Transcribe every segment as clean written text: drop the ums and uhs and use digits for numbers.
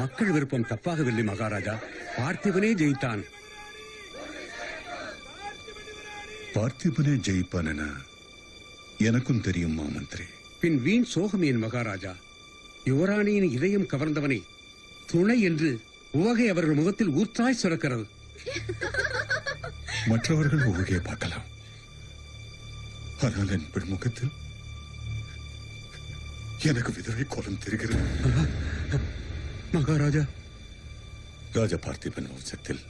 மக்கள் விருப்பம் தப்பாகவில்லை மகாராஜா. பார்த்திபனே ஜெயித்தான். பார்த்திபனே ஜெயிப்பான் என எனக்கும் தெரியும் மாமந்திரி. பின் வீண் சோகம் ஏன் மகாராஜா? யுவராணியின் இதயம் கவர்ந்தவனை துணை என்று உவகை அவர்கள் முகத்தில் ஊற்றாய் சுரக்கிறது. மற்றவர்கள் உவகையை பார்க்கலாம், ஆனால் என் பெண் முகத்தில் எனக்கு விதவை கோலம் தெரிகிறது. மகாராஜா, ராஜா பார்த்திபன் வம்சத்தில்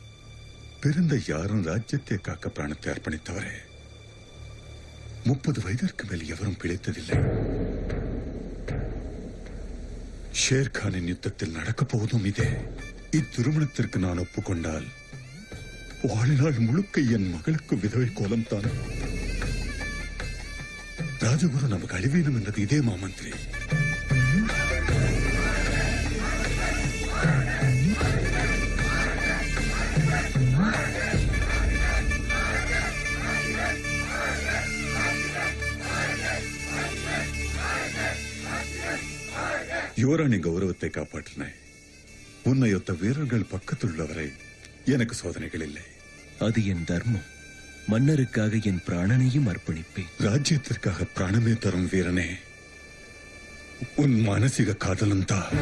பிறந்த யாரும் ராஜ்யத்தை காக்க பிராணத்தை அர்ப்பணித்தவரே. 30 வயதிற்கு மேல் எவரும் பிழைத்ததில்லை. ஷேர்கானின் யுத்தத்தில் நடக்கப் போவதும் இதே. இத்திருமணத்திற்கு நான் ஒப்புக்கொண்டால் வாழ்நாள் முழுக்க என் மகளுக்கு விதவை கோலம் தான். ராஜகுரு நமக்கு அழிவேணும் என்றது இதே மாமந்திரி. யுவராணி கௌரவத்தை காப்பாற்றினாய். உன்னையொத்த வீரர்கள் பக்கத்துள்ளவரை எனக்கு சோதனைகள் இல்லை. அது என் தர்மம். மன்னருக்காக என் பிராணனையும் அர்ப்பணிப்பேன். ராஜ்யத்திற்காக பிராணமே தரும் வீரனே, உன் மானசீக காதலும் தான்.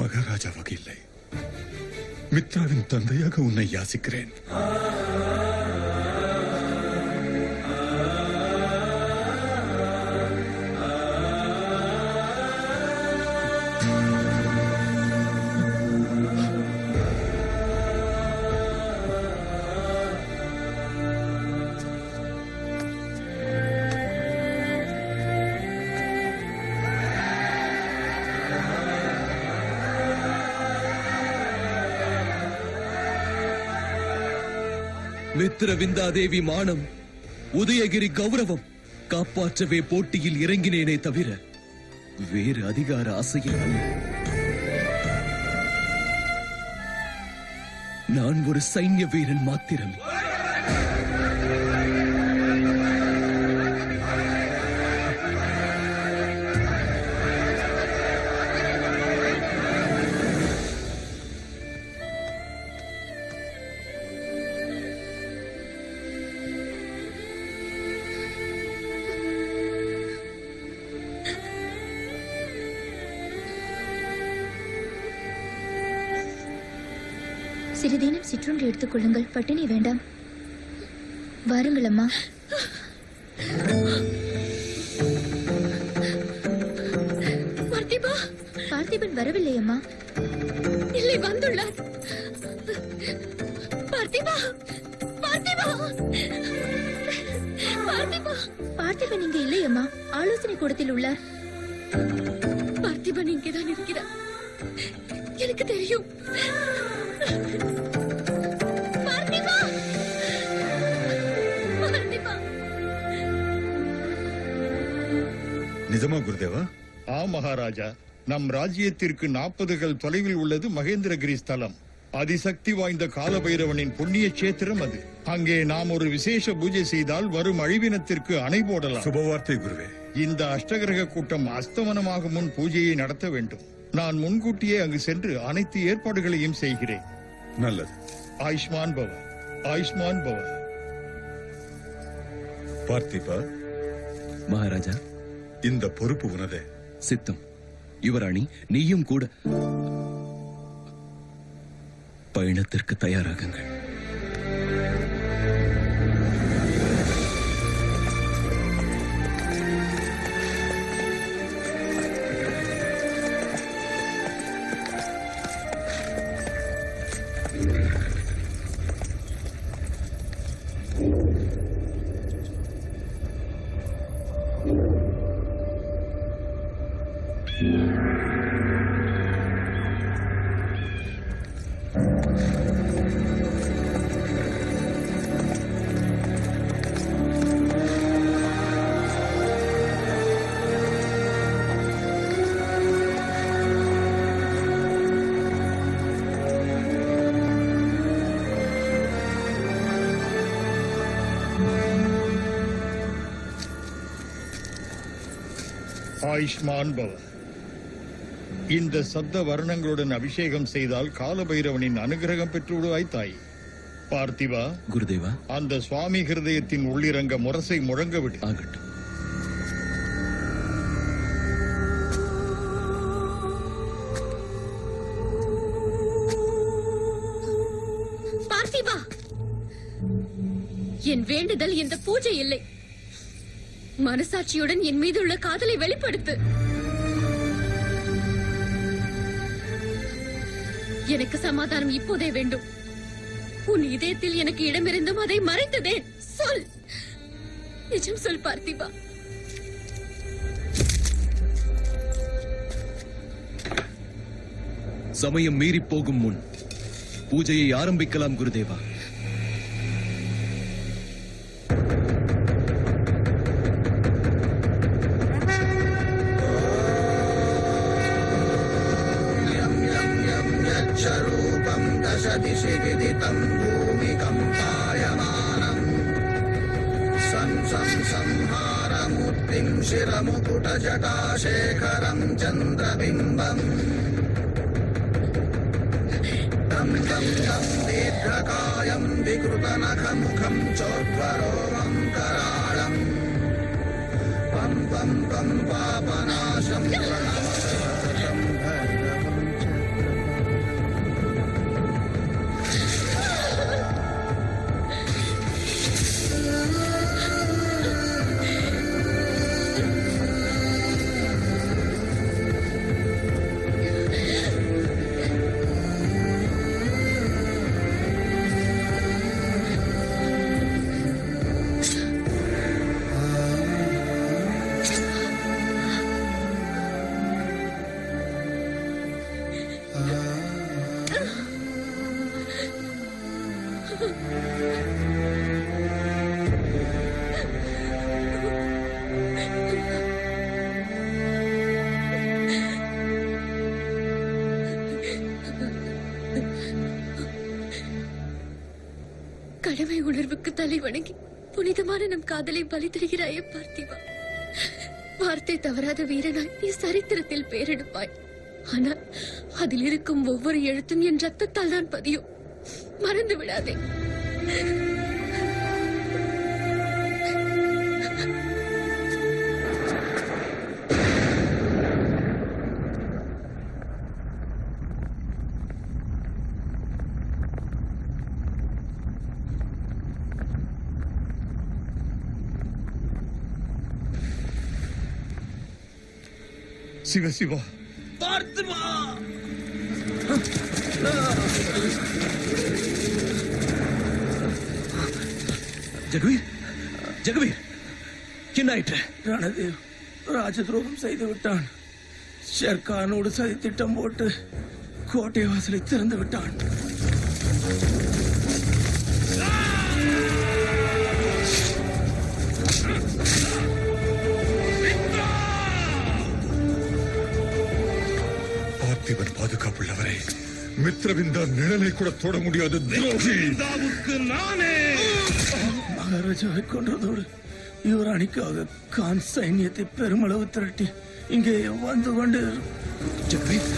மகாராஜாவாக இல்லை, மித்ராவின் தந்தையாக உன்னை யாசிக்கிறேன். மித்ரவிந்தாதேவி மானம், உதயகிரி கௌரவம் காப்பாற்றவே போட்டியில் இறங்கினேனே தவிர வேறு அதிகார ஆசையில் அல்ல. நான் ஒரு சைன்ய வீரன் மாத்திரமே. சிறிதேனும் சிற்றுண்டி எடுத்துக் கொள்ளுங்கள், பட்டினி வேண்டாம். வாருங்கள் அம்மா. பார்த்திபன் வரவில்லை அம்மா. இல்லை, வந்துள்ளார். பார்த்திபா, பார்த்திபா, பார்த்திபா. பார்த்திபன் இங்கே இல்லை அம்மா, ஆலோசனை கூடத்தில் உள்ளார். பார்த்திபன் இங்கேதான் இருக்கிறார், எனக்கு தெரியும். நிஜமா குருதேவா? மகாராஜா, நம் ராஜ்யத்திற்கு 40 தொலைவில் உள்ளது மகேந்திரகிரி ஸ்தலம். அதிசக்தி வாய்ந்த காலபைரவனின் புண்ணிய கஷேத்திரம் அது. அங்கே நாம் ஒரு விசேஷ பூஜை செய்தால் வரும் அழிவினத்திற்கு அணை போடலாம். சுபவார்த்தை குருவே. இந்த அஷ்டகிரக கூட்டம் அஸ்தமனமாக முன் பூஜையை நடத்த வேண்டும். நான் முன்கூட்டியே அங்கு சென்று அனைத்து ஏற்பாடுகளையும் செய்கிறேன். நல்லது. ஆயுஷ்மான் பவ, ஆயுஷ்மான் பவ. பார்த்திபா. மகாராஜா, இந்த பொறுப்பு உனதே. சித்தம். யுவராணி, நீயும் கூட பயணத்திற்கு தயாராகுங்கள். ஆயுஷ்மான் பவ. இந்த சப்த வர்ணங்களுடன் அபிஷேகம் செய்தால் காலபைரவனின் அனுகிரகம் பெற்று விடுவாய் தாய். பார்த்திவா, குருதேவா. அந்த சுவாமி ஹிருதயத்தின் உள்ளிறங்க முரசை முழங்க விடு. ஆகட்டும். பார்த்திபா, என் வேண்டுதல் இந்த பூஜை இல்லை. மனசாட்சியுடன் என் மீது உள்ள காதலை வெளிப்படுத்து. எனக்கு சமாதானம் இப்போதே வேண்டும். உன் இதயத்தில் எனக்கு இடமிருந்தும் அதை மறைத்ததே. சொல், நிஜம் சொல் பார்த்திபா. சமயம் மீறி போகும் முன் பூஜையை ஆரம்பிக்கலாம் குருதேவா. शिरमुकुटजटाशेखरं चन्द्रबिम्बम् तं तं तं दीर्घकायं विकृतनखमुखं चोद्वरोमं कराळम् पं पं पं पापनाशं प्रणमतं भैरवं கடமை உணர்வுக்கு தலை வணங்கி புனிதமான நம் காதலை பலி தருகிறாயே பார்த்திபா. வார்த்தை தவறாத வீரனாய் நீ சரித்திரத்தில் பேரெடுப்பாய். ஆனால் அதில் இருக்கும் ஒவ்வொரு எழுத்தும் என் ரத்தத்தால் தான் பதியும். மறந்து விடாதே. சிவ சிவா, பார்த்திபா. ஜெகவீர், ஜெகவீர், என்ன ஆயிற்று? ரணதேவ் ராஜ துரோகம் செய்து விட்டான். ஷெர்கானோடு சதி திட்டம் போட்டு கோட்டை வாசலை திறந்து விட்டான். பார்த்திபன் பாதுகாப்புள்ளவரை மித்ரவிந்தா நிழலை கூட தொட முடியாது துரோகி. நானே மகாராஜாவை கொன்றதோடு யுவராணிக்காக கான் சைன்யத்தை பெருமளவு திரட்டி இங்கே வந்து கொண்டு ஜெகவீர்,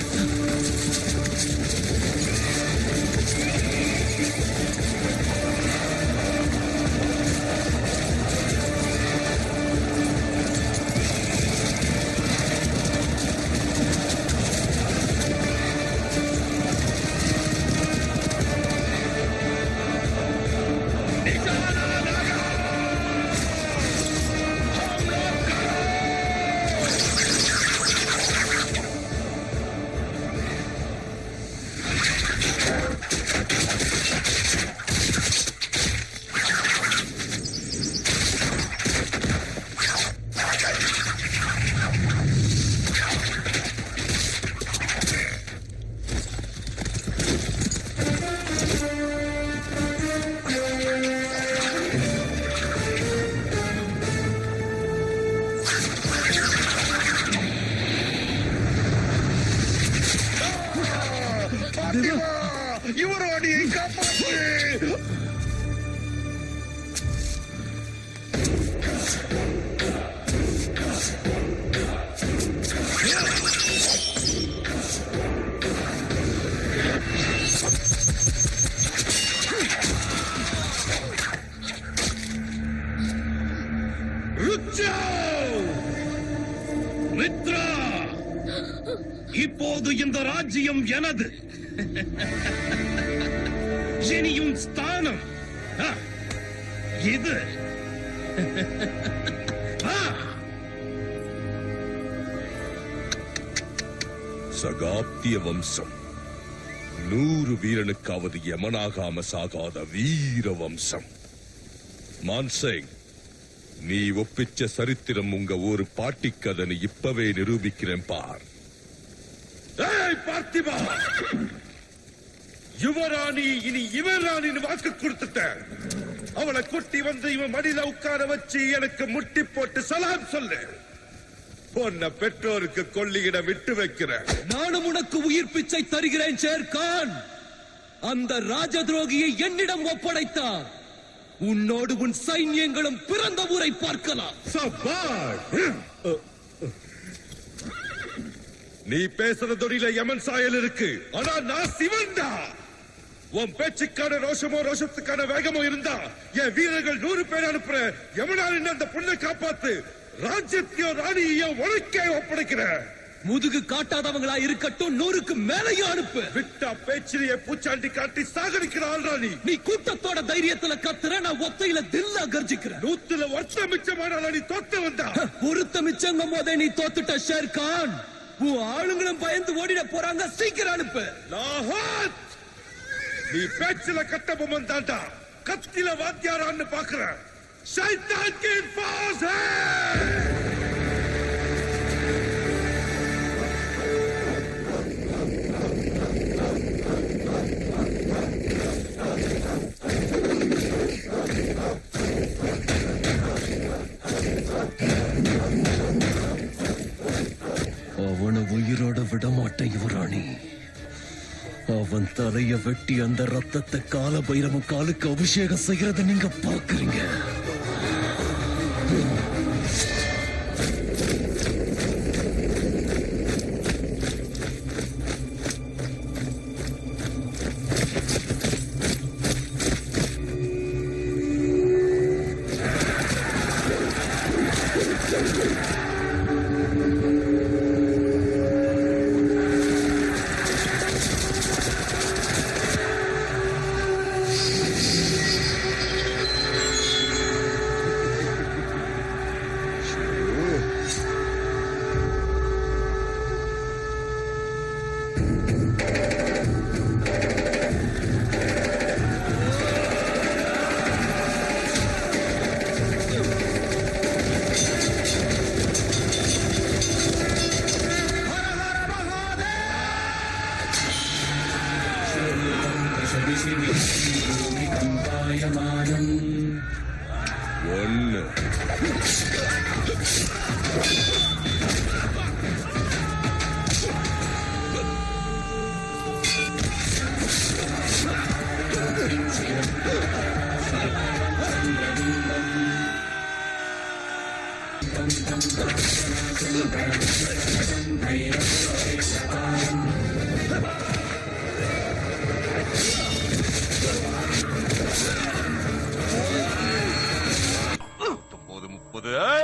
யுவராணியை காப்பாற்று. மித்ரா, இப்போது இந்த ராஜ்யம் எனது. இனியும் ஸ்தானம் இது. சகாப்திய வம்சம் 100 வீரனுக்காவது யமனாகாம சாகாத வீர வம்சம். மான்சிங், நீ ஒப்பிச்ச சரித்திரம் உங்க ஒரு பாட்டி கதனை இப்பவே நிரூபிக்கிறேன் பார். பார்த்திபா, யுவராணி இனி இவன் ராணின்னு வாக்கு கொடுத்துட்ட. அவளை கூட்டி வந்து இவன் மடியில உட்கார வச்சு எனக்கு முட்டி போட்டு சலாம் சொல்லு. உன்னை பெற்றோருக்கு கொல்லியிட விட்டு வைக்கிறேன். நானும் உனக்கு உயிர் பிச்சை தருகிறேன் ஷேர்கான். அந்த ராஜ துரோகியை என்னிடம் ஒப்படைத்தார். உன்னோடு உன் சைன்யங்களும் பிறந்த ஊரை பார்க்கலாம். நீ பேசுற தொழில யமன் சாயல் இருக்கு, ஆனா நான் சிவன்டா. உன் பேச்சுக்கான ரோஷமோ ரோஷத்துக்கான வேகமோ இருந்தா என் வீரர்கள் 100 பேர் அனுப்புற. யமனாரின் அந்த பொண்ணை காப்பாத்து. ராஜ்யத்தையோ ராணியோ உனக்கே ஒப்படைக்கிற. முதுகு காட்டாதவங்களா இருக்கட்டும், 100க்கு மேலையும் அனுப்பு. விட்டா பேச்சிலேயே பூச்சாண்டி காட்டி சாகடிக்கிறாள் ராணி. நீ கூட்டத்தோட தைரியத்துல கத்துற, நான் ஒத்தையில தில்லா கர்ஜிக்கிறேன். 100ல வருஷம் மிச்சமான நீ தோத்து வந்தா. ஒருத்த மிச்சங்கும் போதே நீ தோத்துட்ட ஷேர்கான். உன் ஆளுங்களும் பயந்து ஓடிட போறாங்க. சீக்கிரம் அனுப்பு. லாஹாத், நீ பேச்சில கட்ட பொம்மன் தாண்டா, கத்தில வாத்தியாரான்னு பாக்குற. शैतान की फौज है। அவனை உயிரோட விடமாட்டேன் யுவராணி. அவன் தலைய வெட்டி அந்த ரத்தத்தை கால பைரவன் காலுக்கு அபிஷேகம் செய்யறத நீங்க பாக்குறீங்க.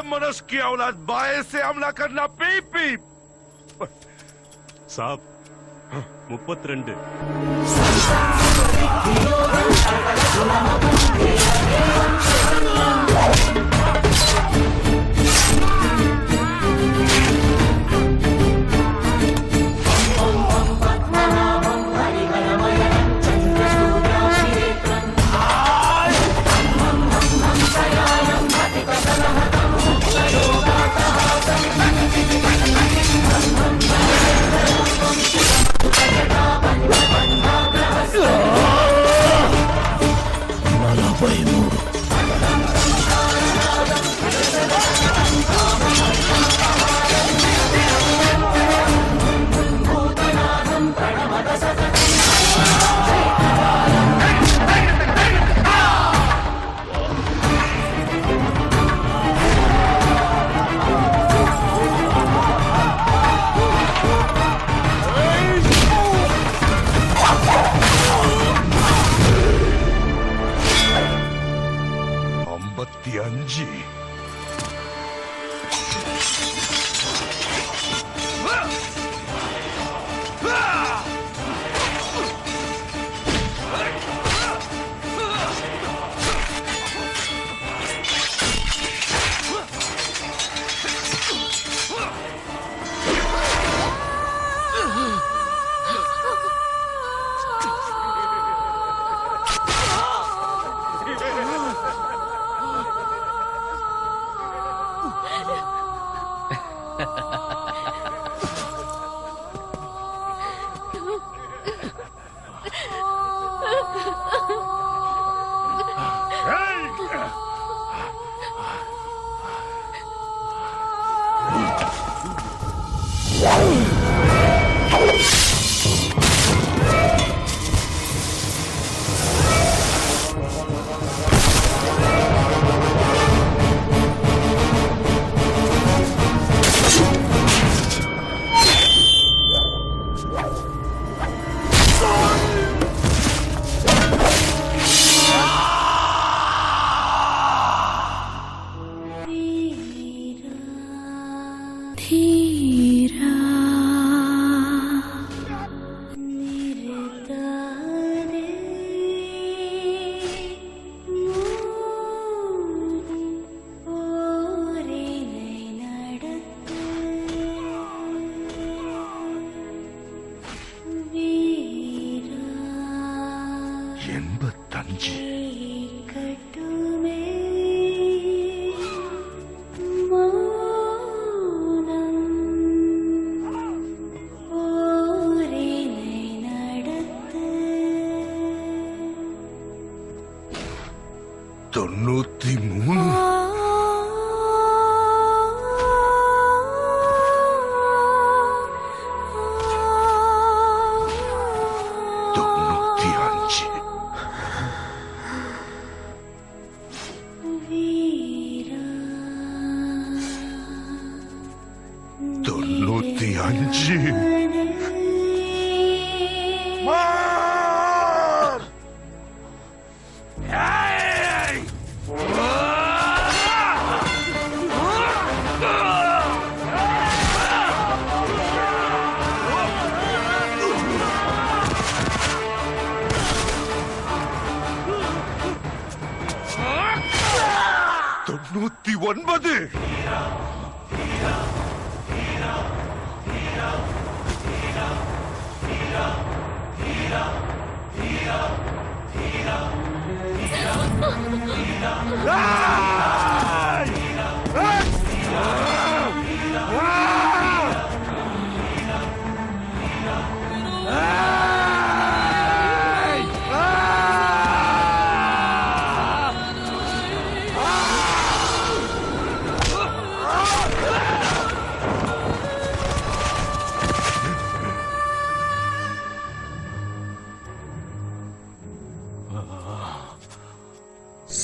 मनस की औलाद बाएं से हमला करना पीप पीप साहब 32 Malabay mo.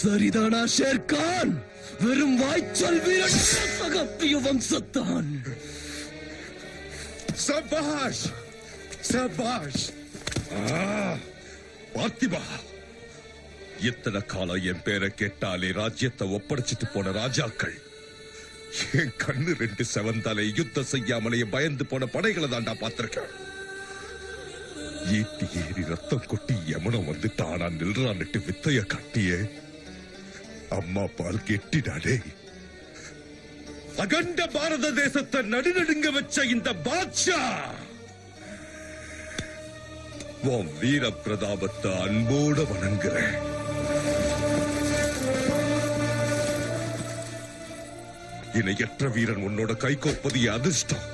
சரிதானா ஷேர்கான்? வெறும் வாய்ச்சல் வீரன் சகப்பிய வம்சத்தான். சபாஷ் சபாஷ். பார்த்திபா, எத்தனை காலம் என் பேரை கேட்டாலே ராஜ்யத்தை ஒப்படைச்சிட்டு போன ராஜாக்கள் என் கண்ணு ரெண்டு செவந்தாலே யுத்தம் செய்யாமலே பயந்து போன படைகளை தாண்டா பார்த்திருக்கேன். ஈட்டி ஏறி ரத்தம் கொட்டி யமனம் வந்து தானா நில்றான்னுட்டு வித்தைய காட்டியே அம்மா பால் கெட்டிடாடே. அகண்ட பாரத தேசத்தை நடுநடுங்க வச்ச இந்த பாட்ஷா உன் வீர பிரதாபத்தை அன்போட வணங்குறேன். இணையற்ற வீரன் உன்னோட கை கோப்பது அதிர்ஷ்டம்.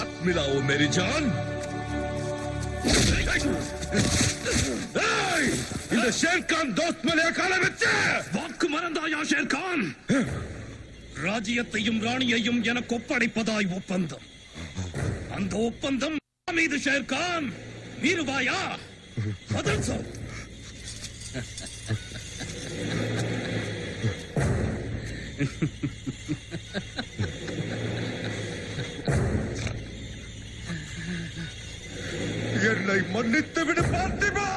ஆத்மிலாவோ மேரிஜான். இந்த ஷேர்கான் தோஸ்த் மேலே கால வச்ச வாக்கு மறந்தாயா ஷேர்கான்? ராஜ்யத்தையும் ராணியையும் எனக்கு ஒப்படைப்பதாய் ஒப்பந்தம். அந்த ஒப்பந்தம் மீது ஷேர்கான் மீறுவாயா? பதில் சொல். என்னை மன்னித்து விடு பார்த்திபா.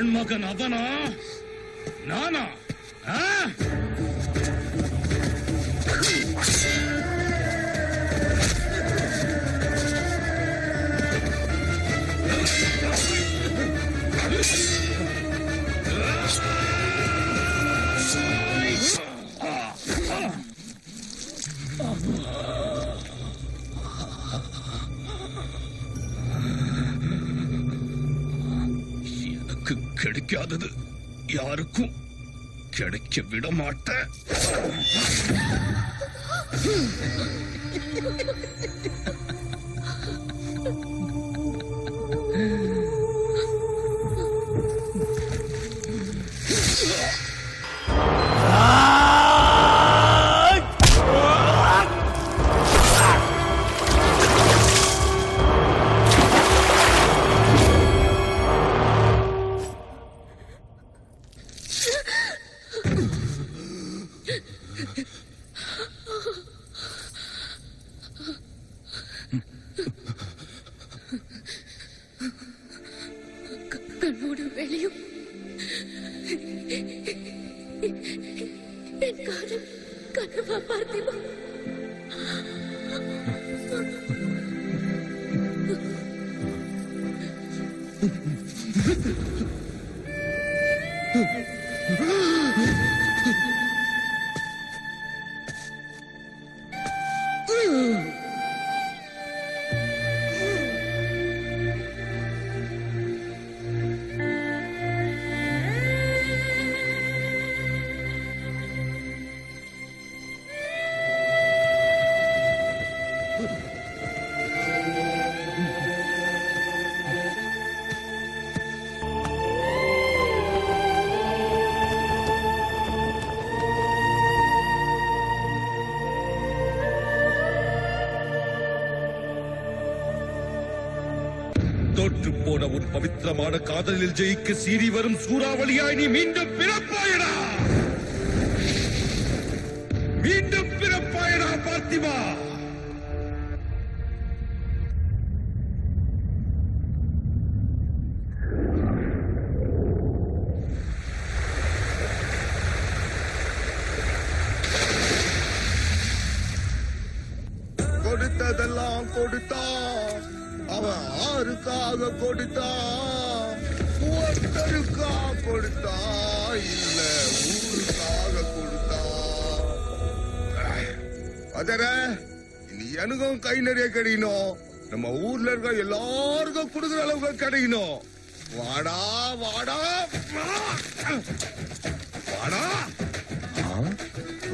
ஆண்மகன் அவனா நானா? எனக்கு கிடைக்காதது யாருக்கும் கிடைக்க விட மாட்டேன். கண்ணோடு வெளியும் என் காதல் கனவா பார்த்திபா? தோற்று போன உன் பவித்திரமான காதலில் ஜெயிக்க சீறி வரும் சூறாவளியாய் நீ மீண்டும் பிறப்பாயடா! மீண்டும் பிறப்பாயடா பார்த்திபா! கொடுத்ததெல்லாம் கொடுத்தான், அவன் ஆருக்காக கொடுத்தான், ஒருத்தருக்காக கொடுத்தான், இல்ல ஊருக்காக கொடுத்தான். அதர இனி எனக்கும் கை நிறைய கிடைக்கணும், நம்ம ஊர்ல இருக்க எல்லாருக்கும் கொடுக்குற அளவுக்கு கிடைக்கணும். வாடா வாடா வாடா.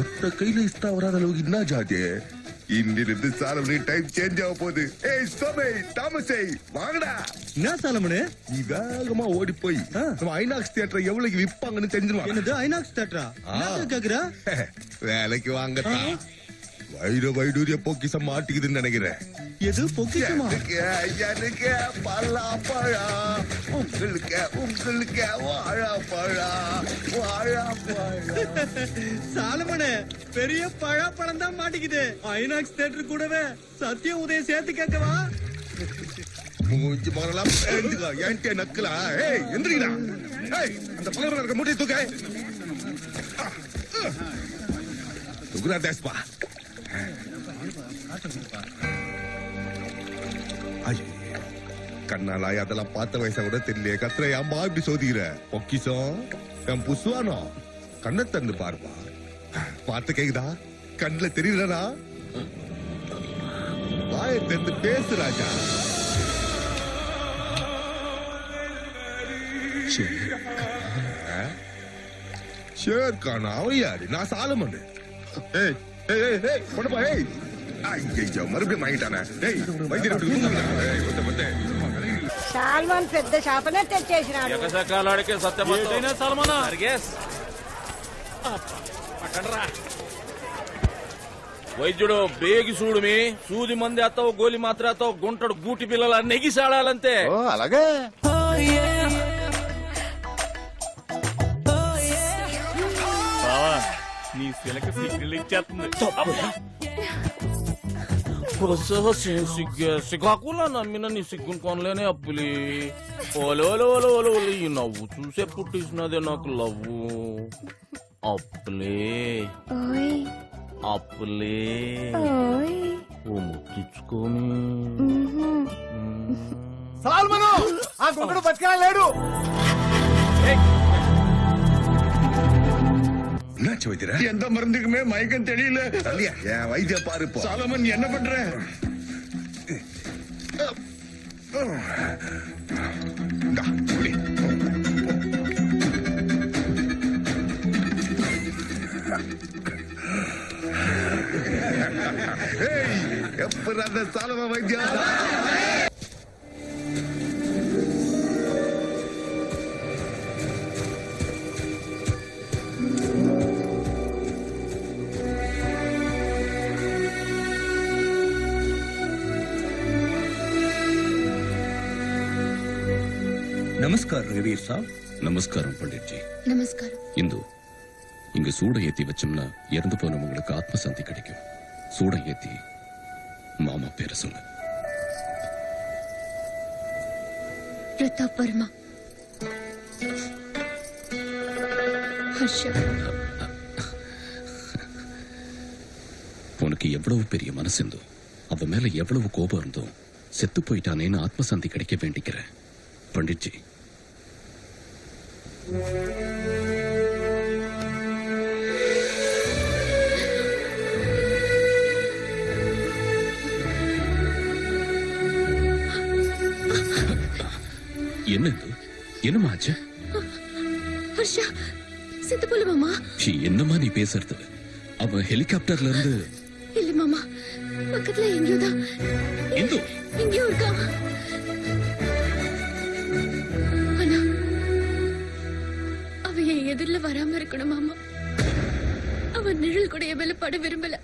ஒத்த கையில இஸ்தா வராத அளவுக்கு என்ன ஜாதி? இன்னிலிருந்து சாலமணி டைம் சேஞ்ச் ஆக போகுது. ஏய் சோமே தாமசே வாங்கடா. என்ன சாலமனே? நீ வேகமா ஓடி போய் நம்ம ஐநாக்ஸ் தியேட்டர் எவ்வளவுக்கு விற்பாங்கன்னு தெரிஞ்சிருவாங்க. என்னது ஐநாக்ஸ் தியேட்டரா? கேக்குறா? வேலைக்கு வாங்கத்தான். வைர வைடூரிய பொக்கிசம் மாட்டிக்குதுன்னு நினைக்கிறேன். எது பொக்கிஷமா? எனக்கு பலாப்பழா, உங்களுக்கு வாழைப்பழா, வாழைப்பழா. சாலமனே பெரிய பழாப்பழம் தான் மாட்டிக்குது. ஐநாக்ஸ் தியேட்டர் கூடவே சத்திய உதய சேர்த்து கேட்கவா? மூஞ்சி மகனெல்லாம் ஏன்டே நக்கலா? ஏய் எந்திரிடா. ஏய் அந்த பலவர இருக்க மூட்டை தூக்க. தூக்குறா தேஸ்பா. கண்ணாலாய் அதெல்லாம் பார்த்த வயசா கூட தெரியல. கத்திர ஏம்பா இப்படி சோதிக்கிற? பொக்கிசம் என் புசுவானோ கண்ணை தந்து பாருப்பா. பார்த்து கேக்குதா? கண்ணுல தெரியலடா. வாயை திறந்து பேசு ராஜா. ஷேர்கான் அவன் யாரு? நான் சாலமன். ஏய் ஏய் ஏய் ஏய் போடப்பா. ஏய் ஐயோ மறுபடியும் வாங்கிட்டானே. ஏய் வைத்தியர் సాల్మన్ పెద్ద చేపనే తెచ్చేసినాడు. ఎకసకాలాడికే సత్యమంతైనా సల్మానా అర్గేస్ పట్టండ్రా. వైద్యుడు బేగి చూడుమి. సూది మంది అత్తవు, గోలి మాత్ర అత్తవు, గుంటడు గూటి పిల్లల నెగిసాడాలంతే. అలాగే నీ శిలక సిగ్నల్ ఇచ్చేస్తుంది. సిగ్గాకులా నమ్మిన నీ సిగ్గును కొనలేనే అప్పులి ఓలో ఓలో ఓలో ఓలో ఓలో ఈ నవ్వు చూసే పుట్టించినదే నాకు లవ్వు అప్పులే అప్పులే ఓ ముట్టించుకొని సాల్మను ఆ గుండు పట్టుకెళ్ళలేడు. என்னாச்சு வைத்தியரா? எந்த மருந்துக்குமே மயக்கம் தெரியல. தள்ளியா என் வைத்திய பாரு இப்போ. சாலமன் என்ன பண்ற? இந்தா, குடி. ஏய், எப்படா அந்த சாலம வைத்தியம்? நமஸ்கார் ரவீர் சாப். நமஸ்காரம் பண்டிட்ஜி. நமஸ்காரம். இந்து இங்க சூட ஏத்தி வச்சோம்னா இறந்து போனவங்களுக்கு ஆத்ம சாந்தி கிடைக்கும். சூட ஏத்தி மாமா பேரை சொல்லு. பிரதாப் வர்மா. ஹர்ஷா. உனக்கு எவ்வளவு பெரிய மனசு இருந்தோ, அவ மேல எவ்வளவு கோபம் இருந்தோ, செத்து போயிட்டானேன்னு ஆத்மசாந்தி கிடைக்க வேண்டிக்கிறேன் பண்டிட்ஜி. என்ன என்னம்மா ஆச்சு? ஹர்ஷா செத்து போல மாமா. என்னம்மா நீ பேசுறது? அவன் ஹெலிகாப்டர்ல இருந்து இல்ல மாமா, பக்கத்துல எங்கேயோதான் இந்து எங்கேயோ இருக்கா. ஆனா அவ என் எதிரில வராம இருக்கணும் மாமா. அவன் நிழல் கூட என் மேல பட விரும்பல.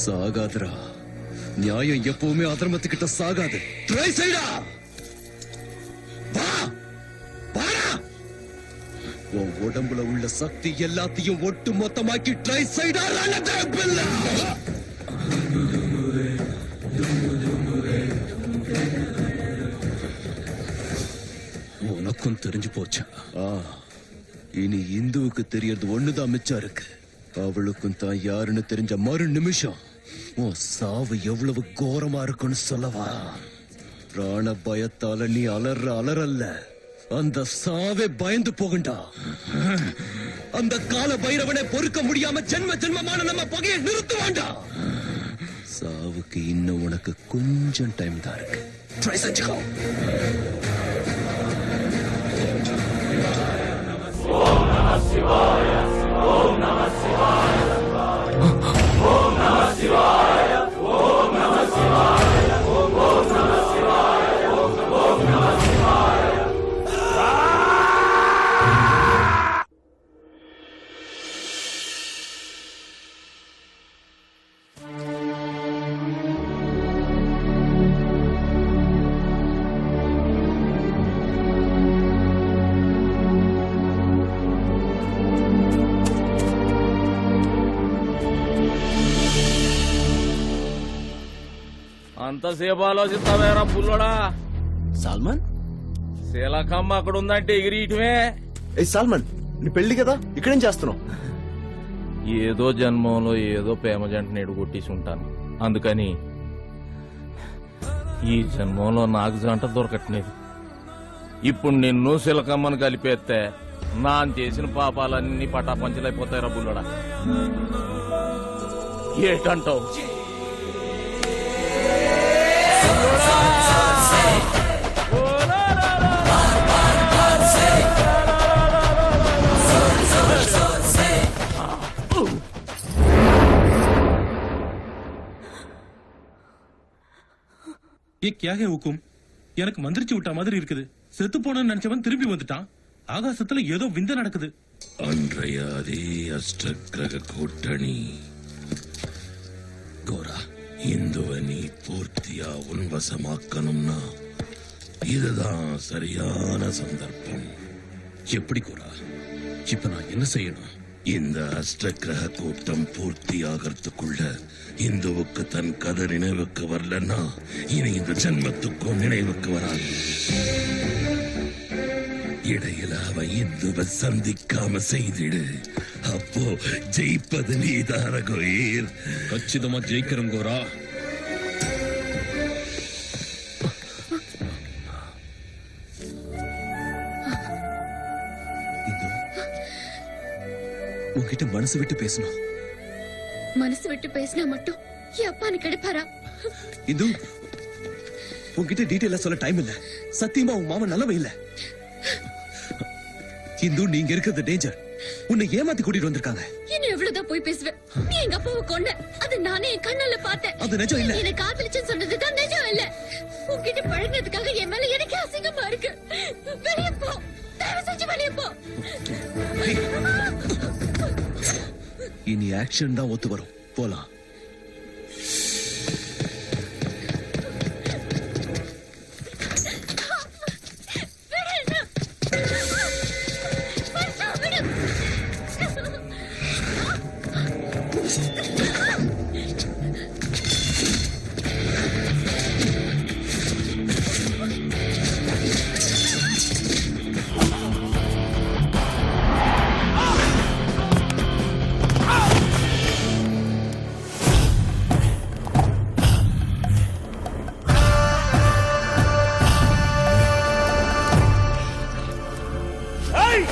சாகாதரா, நியாயம் எப்பவுமே அதர்மத்துக்கிட்ட சாகாது. ட்ரை சைடா வா, வாடா. உன் உடம்புல உள்ள சக்தி எல்லாத்தையும் ஒட்டு மொத்தமாக்கி ட்ரை சைடா. உனக்கும் தெரிஞ்சு போச்சா? இனி இந்துவுக்கு தெரியறது ஒண்ணுதான் மிச்சம் இருக்கு. அவளுக்கும் தான் யாருன்னு தெரிஞ்ச மறு நிமிஷம் உன் சாவு எவ்வளவு கோரமா இருக்குன்னு சொல்லவா? பிராண பயத்தால நீ அலறல்ல, அந்த சாவே பயந்து போகண்டா. அந்த கால பைரவனை பொறுக்க முடியாம ஜென்ம ஜென்மமான நம்ம பகையை நிறுத்துவாண்டா. சாவுக்கு இன்னும் உனக்கு கொஞ்சம் டைம் தான் இருக்கு. ட்ரை செஞ்சுக்கோ. ஓம் நம சிவாய, ஓம் நம சிவாய, ஓம் நம சிவாய, ஓம் நம சிவாய, ஓம் நம சிவாய, ஓம் நம சிவாய. అంతసేపు ఆలోచిస్తావేరా పుల్లోడా? సాల్మన్ శీలకమ్మ అక్కడ ఉందంటే ఎగిరియటమే. ఏ సాల్మన్, నీ పెళ్లి కదా, ఇక్కడేం చేస్తున్నావు? ఏదో జన్మంలో ఏదో ప్రేమ జంటని ఎడుగొట్టేసి ఉంటాను. అందుకని ఈ జన్మంలో నాకు జంట దొరకట్లేదు. ఇప్పుడు నిన్ను శిలకమ్మను కలిపేస్తే నా చేసిన పాపాలన్నీ పటాపంచలైపోతాయిరా బుల్లోడా. ఏటంటావు? ஏ கியா ஹே ஹுக்கும் எனக்கு மந்திரிச்சு விட்ட மாதிரி இருக்குது செத்து போனன்னு நினைச்சவன் திரும்பி வந்துட்டான் ஆகாசத்துல ஏதோ விந்த நடக்குது அன்றைய அதே அஷ்டகிரக கூட்டணி கோரா, இந்துவை நீ பூர்த்தியா உன்வசமாக்கணும்னா இதுதான் சரியான சந்தர்ப்பம். எப்படி கோரா? இப்ப நான் என்ன செய்யணும்? இந்த அஷ்டகிரக கூட்டம் பூர்த்தியாகிறதுக்குள்ள இந்துவுக்கு தன் கதை நினைவுக்கு வரலன்னா இனி இந்த ஜென்மத்துக்கும் நினைவுக்கு வராது. இடையில அவ இந்துவை சந்திக்காம செய்திடு. அப்போ ஜெயிப்பது நீதான கோயில். கச்சிதமா ஜெயிக்கிறோம் கோரா. இந்து, உன்கிட்ட மனசு விட்டு பேசணும். மனசு விட்டு பேசினா மட்டும் என் அப்பா எனக்கு கிடைப்பாரா? இந்து, உன்கிட்ட டீட்டெயிலா சொல்ல டைம் இல்ல. சத்தியமா உன் மாமன் நல்லவன் இல்ல. இந்து, நீங்க இருக்கிறது டேஞ்சர். உன்னை ஏமாத்தி கூட்டிட்டு வந்திருக்காங்க. இன்னும் எவ்வளவுதான் போய் பேசுவேன்? நீ எங்க அப்பாவை கொன்ன, அது நானே என் கண்ணால பார்த்தேன். அது நிஜம் இல்ல. என்னை காதலிச்சுன்னு சொன்னதுதான் நிஜம் இல்ல. உன்கிட்ட பழகினதுக்காக என் மேல எனக்கு அசிங்கமா இருக்கு. வெளியே போ, தயவு செஞ்சு வெளியே போ. இனி ஆக்ஷன் தான் ஒத்து வரும். போலாம். Ah!